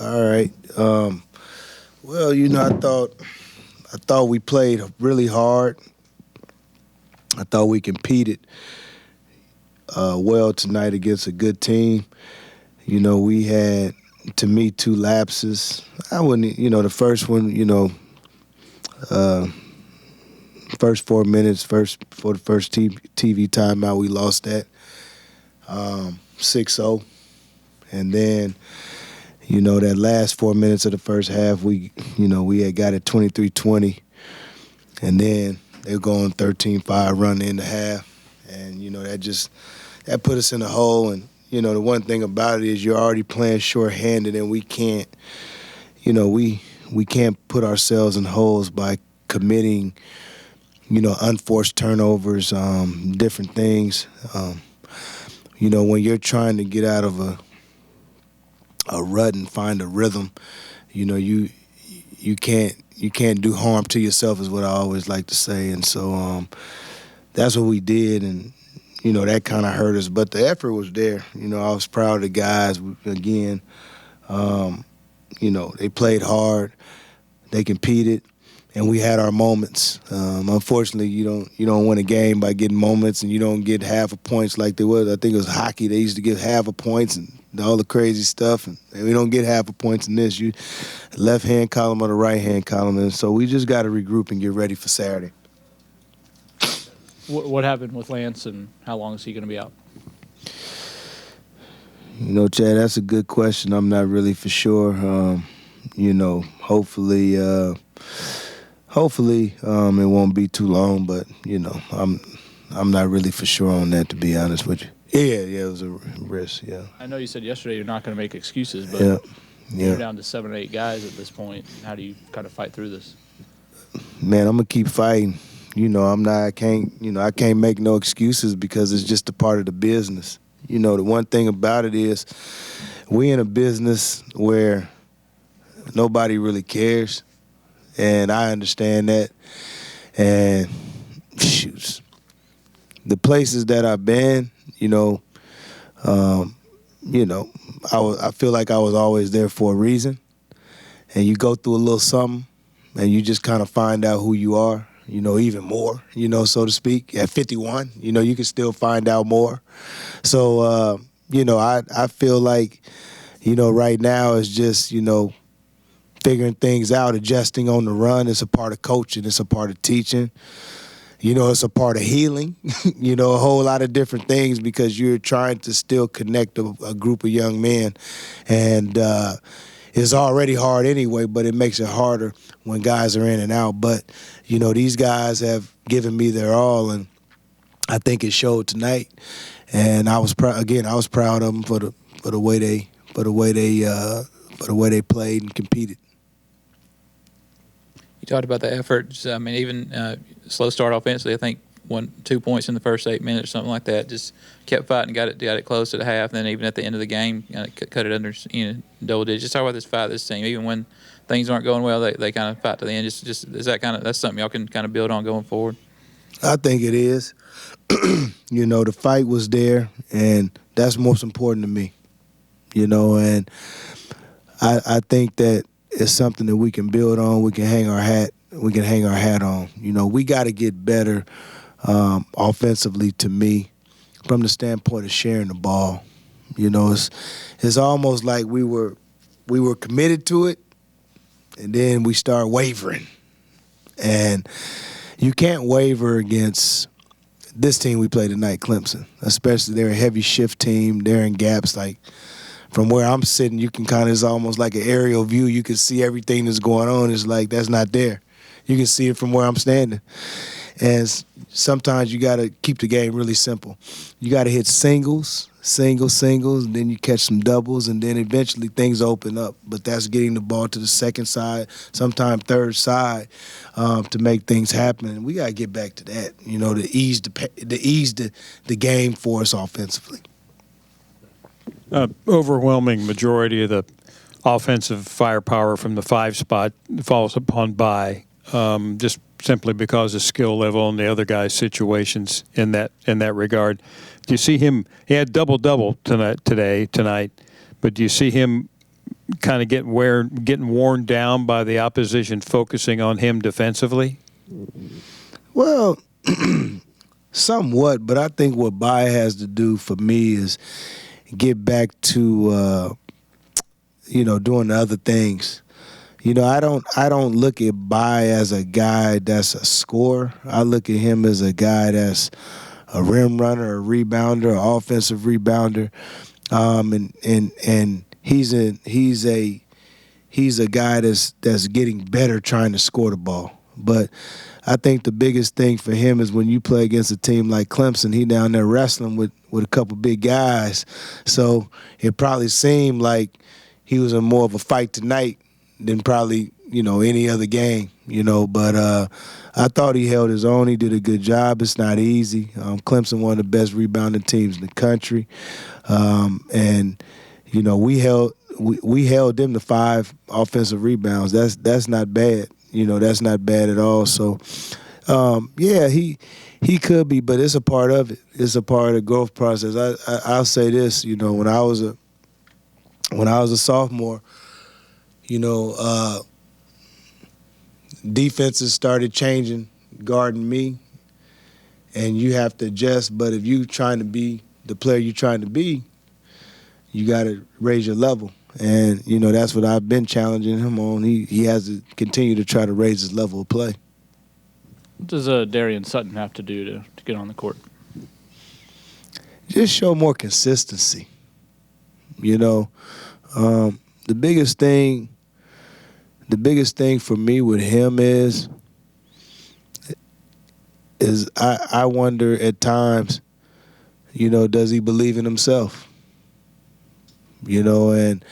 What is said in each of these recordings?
All right. Well, I thought we played really hard. I thought we competed well tonight against a good team. We had, to me, two lapses. I wouldn't, the first one, uh, first 4 minutes, for the first TV timeout, we lost that 6-0. And then, that last 4 minutes of the first half, we had got it 23-20. And then they were going 13-5 run in the half. And, that put us in a hole. And, the one thing about it is you're already playing shorthanded, and we can't, we can't put ourselves in holes by committing, unforced turnovers, different things. When you're trying to get out of a rut and find a rhythm, you can't do harm to yourself is what I always like to say. And so that's what we did, and that kind of hurt us. But the effort was there. I was proud of the guys. Again, they played hard, they competed, and we had our moments. Unfortunately, you don't win a game by getting moments, and you don't get half a points like there was. I think it was hockey. They used to get half a points and all the crazy stuff, and we don't get half a points in this. You left-hand column or the right-hand column, and so we just got to regroup and get ready for Saturday. What happened with Lance, and how long is he going to be out? Chad, that's a good question. I'm not really for sure. Hopefully it won't be too long, but I'm not really for sure on that, to be honest with you. Yeah, it was a risk. Yeah. I know you said yesterday you're not going to make excuses, but yeah. You're down to 7 or 8 guys at this point. How do you kind of fight through this? Man, I'm gonna keep fighting. I can't make no excuses because it's just a part of the business. The one thing about it is we in a business where nobody really cares, and I understand that. And shoots, the places that I've been, I feel like I was always there for a reason. And you go through a little something, and you just kind of find out who you are. Even more, so to speak. At 51, you can still find out more. So, I feel like, right now it's just, figuring things out, adjusting on the run. It's a part of coaching. It's a part of teaching. It's a part of healing, a whole lot of different things because you're trying to still connect a group of young men. And it's already hard anyway, but it makes it harder when guys are in and out. But, these guys have given me their all, and I think it showed tonight. And I was proud of them for the way they played and competed. You talked about the efforts. I mean, even slow start offensively. I think 1-2 points in the first 8 minutes, something like that. Just kept fighting, got it close to the half, and then even at the end of the game, cut it under double digits. Just talk about this team. Even when things aren't going well, they kind of fight to the end. Just is that's something y'all can kind of build on going forward? I think it is. The fight was there, and that's most important to me. And I think that it's something that we can build on. We can hang our hat on. We got to get better offensively, to me, from the standpoint of sharing the ball. It's almost like we were committed to it, and then we start wavering. And you can't waver against this team we played tonight, Clemson. Especially they're a heavy shift team. They're in gaps. Like, from where I'm sitting, you can it's almost like an aerial view. You can see everything that's going on. It's like that's not there. You can see it from where I'm standing. And sometimes you got to keep the game really simple. You got to hit singles, and then you catch some doubles, and then eventually things open up. But that's getting the ball to the second side, sometimes third side, to make things happen. And we got to get back to that, to ease the game for us offensively. Overwhelming majority of the offensive firepower from the 5 spot falls upon Bye, just simply because of skill level and the other guys' situations in that regard. Do you see him? He had double tonight, but do you see him kind of getting worn down by the opposition focusing on him defensively? Well, somewhat, but I think what Bai has to do for me is get back to doing the other things. I don't look at Bai as a guy that's a scorer. I look at him as a guy that's a rim runner, a rebounder, an offensive rebounder, and he's a guy that's getting better trying to score the ball. But I think the biggest thing for him is when you play against a team like Clemson, he down there wrestling with a couple big guys. So it probably seemed like he was in more of a fight tonight than probably, any other game, But I thought he held his own. He did a good job. It's not easy. Clemson, one of the best rebounding teams in the country. And we held them to 5 offensive rebounds. That's not bad. That's not bad at all. So, he could be, but it's a part of it. It's a part of the growth process. I'll say this, when I was a sophomore, defenses started changing, guarding me, and you have to adjust. But if you're trying to be the player you're trying to be, you got to raise your level. And, that's what I've been challenging him on. He has to continue to try to raise his level of play. What does Darian Sutton have to do to get on the court? Just show more consistency. The biggest thing for me with him is I wonder at times, does he believe in himself? And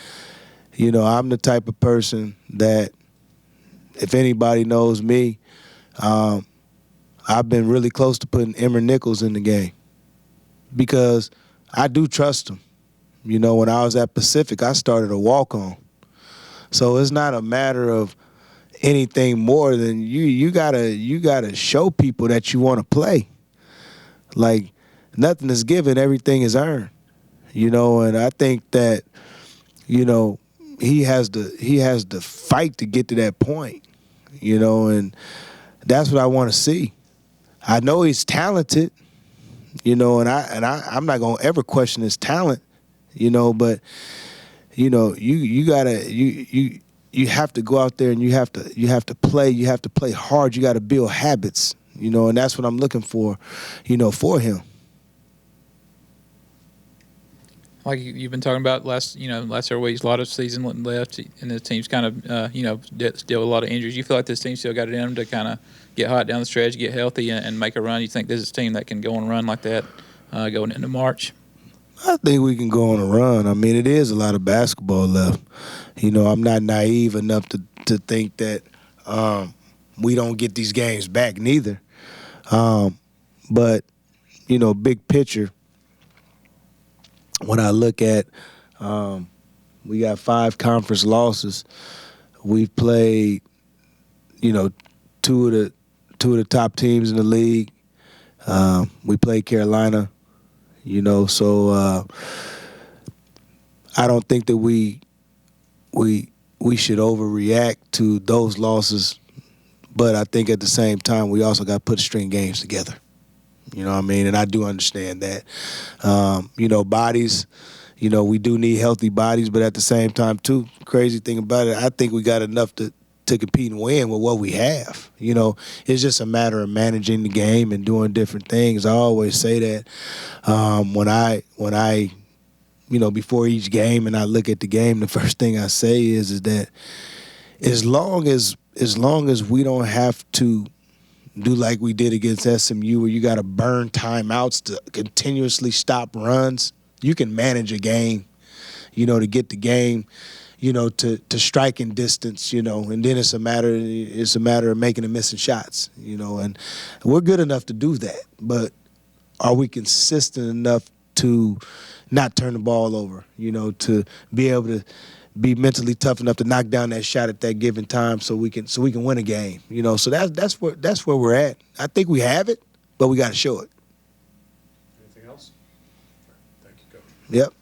I'm the type of person that if anybody knows me, I've been really close to putting Emmer Nichols in the game because I do trust him. When I was at Pacific, I started a walk-on. So it's not a matter of anything more than you gotta show people that you want to play. Like nothing is given, everything is earned. And I think that, he has to fight to get to that point, and that's what I want to see. I know he's talented, and I'm not gonna ever question his talent, but you have to go out there and you have to play hard. You got to build habits, and that's what I'm looking for, for him. Like you've been talking about last several weeks, a lot of season left, and the team's kind of, still a lot of injuries. You feel like this team still got it in them to kind of get hot down the stretch, get healthy, and make a run? You think this is a team that can go on a run like that going into March? I think we can go on a run. I mean, it is a lot of basketball left. I'm not naive enough to think that we don't get these games back neither. But, big picture, when I look at we got 5 conference losses. We've played, two of the top teams in the league. We played Carolina, so I don't think that we should overreact to those losses. But I think at the same time, we also got to put string games together. You know what I mean? And I do understand that. Bodies, we do need healthy bodies, but at the same time, too, crazy thing about it, I think we got enough to compete and win with what we have. It's just a matter of managing the game and doing different things. I always say that when I before each game and I look at the game, the first thing I say is that as long as we don't have to do like we did against SMU where you got to burn timeouts to continuously stop runs, you can manage a game, to get the game, to striking distance, and then it's a matter of making and missing shots, and we're good enough to do that. But are we consistent enough to not turn the ball over, to be able to be mentally tough enough to knock down that shot at that given time so we can win a game, so that's where we're at. I think we have it, but we got to show it. Anything else? Thank you, Coach. Yep.